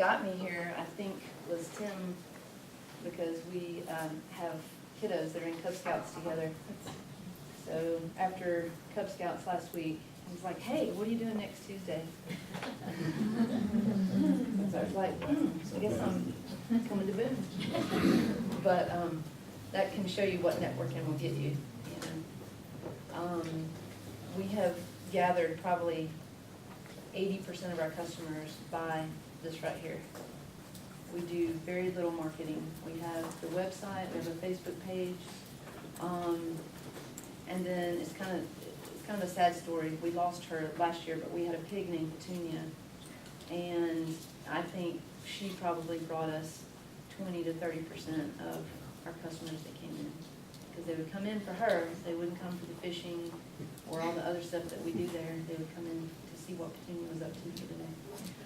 got me here, I think, was Tim, because we have kiddos that are in Cub Scouts together. So after Cub Scouts last week, he was like, hey, what are you doing next Tuesday? So I was like, so I guess I'm coming to Boone. But that can show you what networking will get you. We have gathered probably 80% of our customers by this right here. We do very little marketing. We have the website, we have a Facebook page, and then it's kind of a sad story. We lost her last year, but we had a pig named Petunia, and I think she probably brought us 20 to 30% of our customers that came in, because they would come in for her. They wouldn't come for the fishing or all the other stuff that we do there. They would come in to see what Petunia was up to for the day.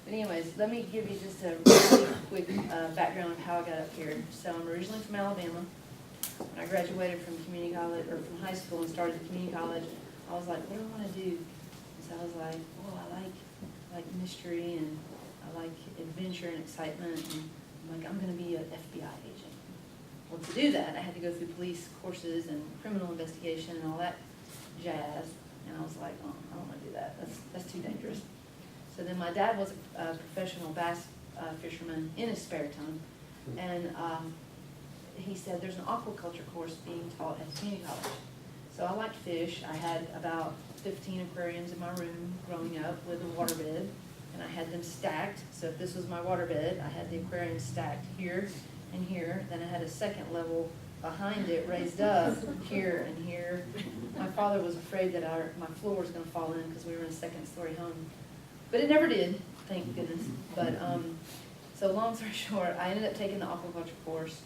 But anyways, let me give you just a really quick background of how I got up here. So I'm originally from Alabama. When I graduated from community college, or from high school and started community college, I was like, what do I want to do? So I was like, oh, I like mystery, and I like adventure and excitement, and I'm like, I'm going to be an FBI agent. Well, to do that, I had to go through police courses and criminal investigation and all that jazz, and I was like, oh, I don't want to do that. That's too dangerous. So then my dad was a professional bass fisherman in his spare time, and he said there's an aquaculture course being taught at community college. So I liked fish. I had about 15 aquariums in my room growing up with a waterbed, and I had them stacked. So if this was my waterbed, I had the aquarium stacked here and here. Then I had a second level behind it raised up here and here. My father was afraid that my floor was going to fall in because we were in a second-story home. But it never did, thank goodness. But so long story short, I ended up taking the aquaculture course.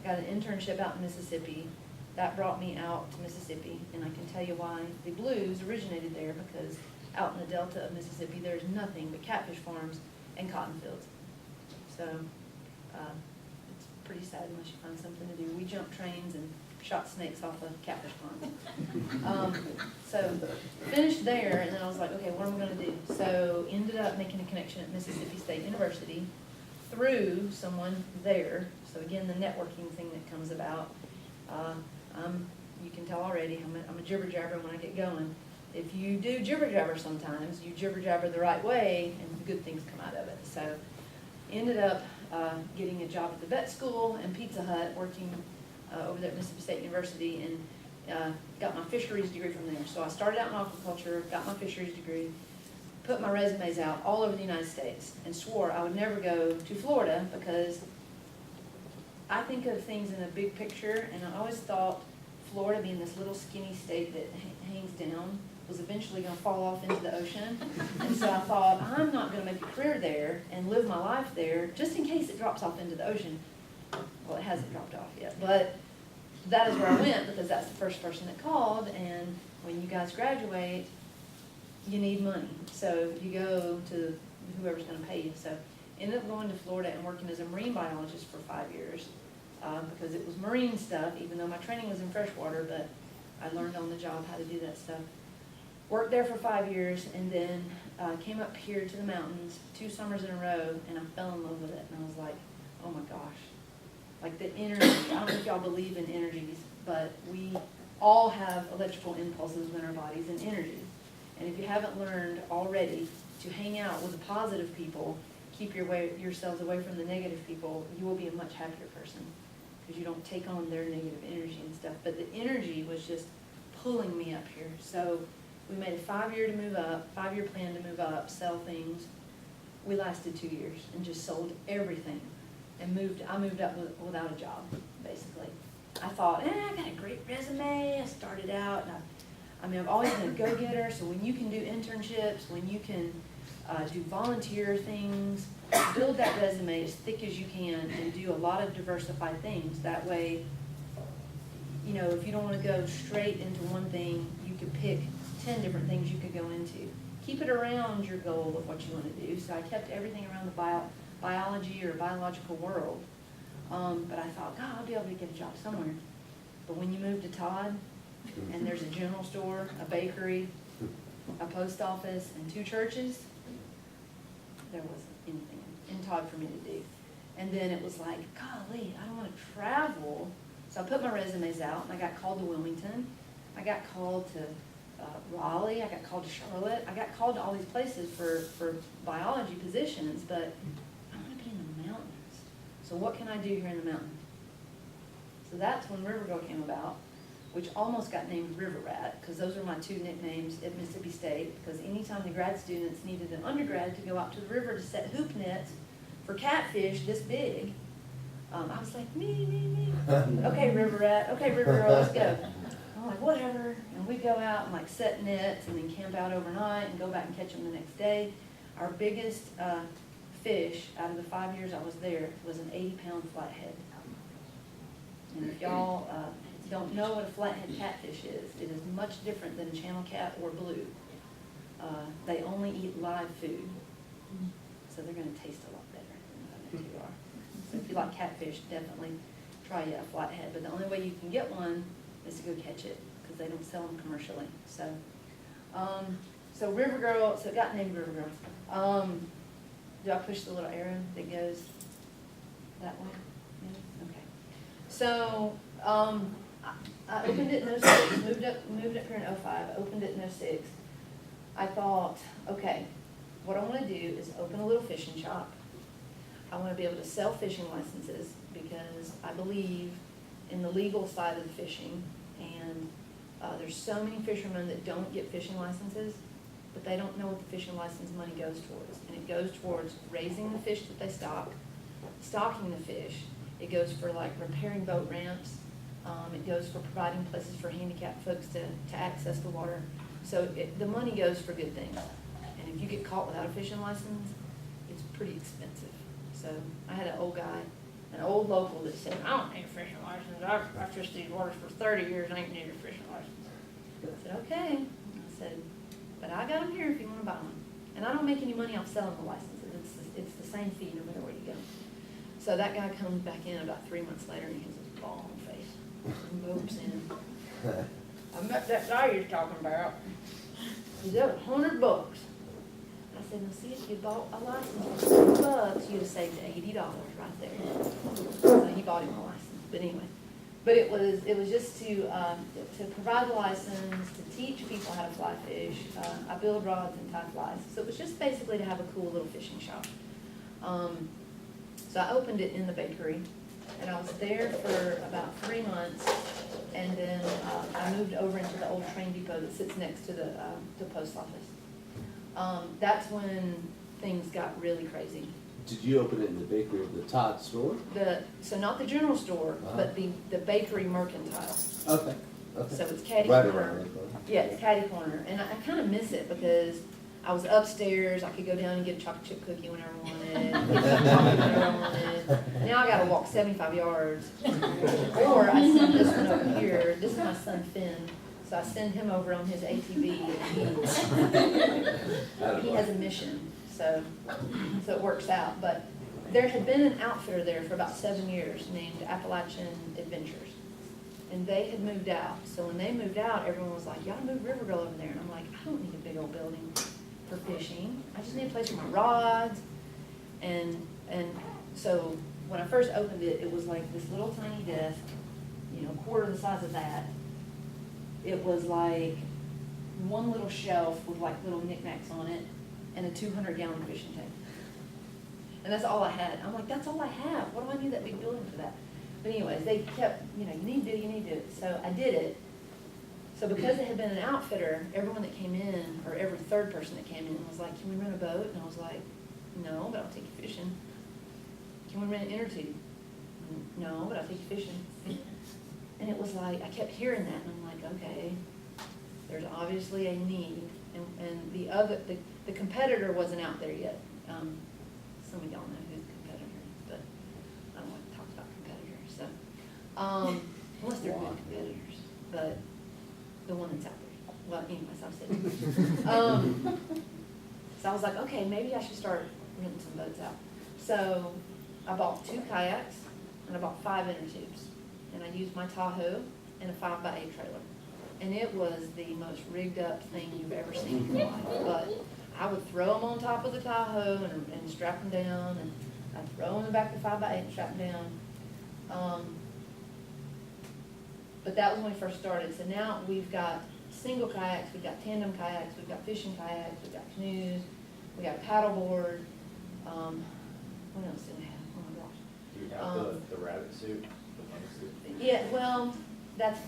I got an internship out in Mississippi. That brought me out to Mississippi, and I can tell you why. The blues originated there because out in the delta of Mississippi, there's nothing but catfish farms and cotton fields. So it's pretty sad unless you find something to do. We jumped trains and shot snakes off of catfish ponds. So finished there, and then I was like, okay, what am I going to do? So ended up making a connection at Mississippi State University through someone there. So again, the networking thing that comes about. You can tell already, I'm a jibber jabber when I get going. If you do jibber jabber sometimes, you jibber jabber the right way, and good things come out of it. So ended up getting a job at the vet school and Pizza Hut, working over there at Mississippi State University, and got my fisheries degree from there. So I started out in aquaculture, got my fisheries degree, put my resumes out all over the United States, and swore I would never go to Florida because I think of things in a big picture, and I always thought Florida, being this little skinny state that hangs down, was eventually going to fall off into the ocean. And so I thought, I'm not going to make a career there and live my life there just in case it drops off into the ocean. Well, it hasn't dropped off yet, but that is where I went because that's the first person that called, and when you guys graduate, you need money. So you go to whoever's going to pay you. So ended up going to Florida and working as a marine biologist for 5 years because it was marine stuff, even though my training was in freshwater, but I learned on the job how to do that stuff. Worked there for 5 years, and then came up here to the mountains 2 summers in a row, and I fell in love with it. And I was like, oh my gosh, like the energy. I don't know if y'all believe in energies, but we all have electrical impulses in our bodies and energy. And if you haven't learned already to hang out with the positive people, keep yourselves away from the negative people, you will be a much happier person because you don't take on their negative energy and stuff. But the energy was just pulling me up here. So we made a 5-year plan to move up, sell things. We lasted 2 years and just sold everything and I moved up without a job, basically. I thought, I got a great resume. I started out, and I've always been a go-getter, so when you can do internships, when you can do volunteer things, build that resume as thick as you can and do a lot of diversified things. That way, you know, if you don't want to go straight into one thing, you could pick 10 different things you could go into. Keep it around your goal of what you want to do. So I kept everything around the biology or biological world. But I thought, God, I'll be able to get a job somewhere. But when you move to Todd, and there's a general store, a bakery, a post office, and 2 churches, there wasn't anything. in Todd for me to do. And then it was like, golly, I don't want to travel. So I put my resumes out, and I got called to Wilmington. I got called to Raleigh. I got called to Charlotte. I got called to all these places for biology positions, but I want to be in the mountains. So what can I do here in the mountains? So that's when River Girl came about, which almost got named River Rat, because those are my two nicknames at Mississippi State, because anytime the grad students needed an undergrad to go out to the river to set hoop nets for catfish this big, I was like, me. Okay, River Rat, okay, River Girl, let's go. I'm like, whatever, and we go out and like set nets and then camp out overnight and go back and catch them the next day. Our biggest fish out of the 5 years I was there was an 80-pound flathead. And if y'all don't know what a flathead catfish is, it is much different than channel cat or blue. They only eat live food, so they're going to taste a lot better than the other two are. So if you like catfish, definitely try a flathead. But the only way you can get one is to go catch it, because they don't sell them commercially. So, so River Girl, so it got named River Girl. Do I push the little arrow that goes that way? Yeah? Okay. So, I opened it in 06, moved up here in 05, opened it in 06. I thought, okay, what I want to do is open a little fishing shop. I want to be able to sell fishing licenses, because I believe in the legal side of the fishing, and there's so many fishermen that don't get fishing licenses, but they don't know what the fishing license money goes towards. And it goes towards raising the fish that they stock, stocking the fish. It goes for like repairing boat ramps. It goes for providing places for handicapped folks to access the water. So the money goes for good things. And if you get caught without a fishing license, it's pretty expensive. So I had an old guy, an old local, that said, I don't need a fishing license. I've fished these waters for 30 years. I ain't need a fishing license. I said, okay. I said, but I got them here if you want to buy them. And I don't make any money off selling the licenses. It's the same fee no matter where you go. So that guy comes back in about 3 months later, and he has this ball on face and ropes in. I met that guy you're talking about. He's up $100. I said, now see, if you bought a license for $50, you'd have saved $80 right there. So he bought him a license. But anyway, but it was just to provide the license, to teach people how to fly fish. I build rods and tie flies. So it was just basically to have a cool little fishing shop. So I opened it in the bakery, and I was there for about 3 months, and then I moved over into the old train depot that sits next to the post office. That's when things got really crazy. Did you open it in the bakery of the Todd store? So not the general store, but the bakery mercantile. Okay. So it's Caddy Right Corner. around it. Yeah, it's Caddy Corner, and I kind of miss it, because I was upstairs. I could go down and get a chocolate chip cookie whenever I wanted. Get some chocolate whenever I wanted. Now I got to walk 75 yards. Or I send this one over here. This is my son Finn. So I send him over on his ATV. He has a mission, so it works out. But there had been an outfitter there for about 7 years named Appalachian Adventures. And they had moved out. So when they moved out, everyone was like, y'all move River Girl over there. And I'm like, I don't need a big old building for fishing. I just need a place for my rods. And so when I first opened it, it was like this little tiny desk, quarter the size of that. It was like one little shelf with like little knickknacks on it, and a 200-gallon fishing tank. And that's all I had. I'm like, that's all I have. What do I need that big building for that? But anyways, they kept, you need to do it, you need to do it. So I did it. So because it had been an outfitter, everyone that came in, or every third person that came in, was like, can we rent a boat? And I was like, no, but I'll take you fishing. Can we rent an inner tube? No, but I'll take you fishing. And it was like, I kept hearing that, and I'm like, okay, there's obviously a need. And the competitor wasn't out there yet. Some of y'all know who the competitor is, but I don't like to talk about competitors, so, unless they're good competitors, but the one that's out there. Well, anyways, I've said. So I was like, okay, maybe I should start renting some boats out. So I bought 2 kayaks, and I bought 5 inner tubes. And I used my Tahoe and a 5x8 trailer. And it was the most rigged up thing you've ever seen in your life. But I would throw them on top of the Tahoe and strap them down, and I'd throw them in the back of the 5x8 and strap them down. But that was when we first started, so now we've got single kayaks, we've got tandem kayaks, we've got fishing kayaks, we've got canoes, we got a paddleboard, what else do we have? Oh my gosh. Do you have the rabbit suit, the bunny suit? Yeah, well, that's,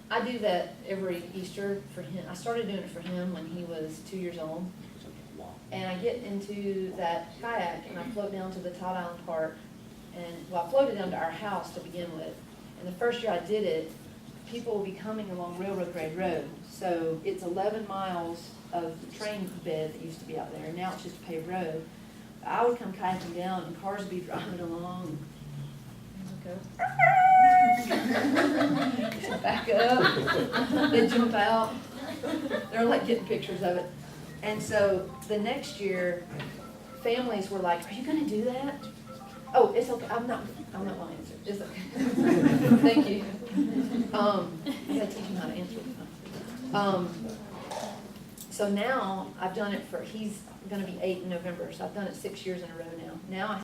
I do that every Easter for him. I started doing it for him when he was 2 years old. And I get into that kayak and I float down to the Todd Island Park. And, well, I floated down to our house to begin with. And the first year I did it, people will be coming along Railroad Grade Road. So it's 11 miles of train bed that used to be out there, and now it's just a paved road. I would come kayaking down, and cars would be driving along, and I'd go, back up, they'd jump out. They're like getting pictures of it. And so the next year, families were like, "Are you gonna do that?" "Oh, it's okay, I'm not gonna answer, it's okay." Thank you. I gotta teach him how to answer the phone. So now, I've done it he's gonna be 8 in November, so I've done it 6 years in a row now. Now I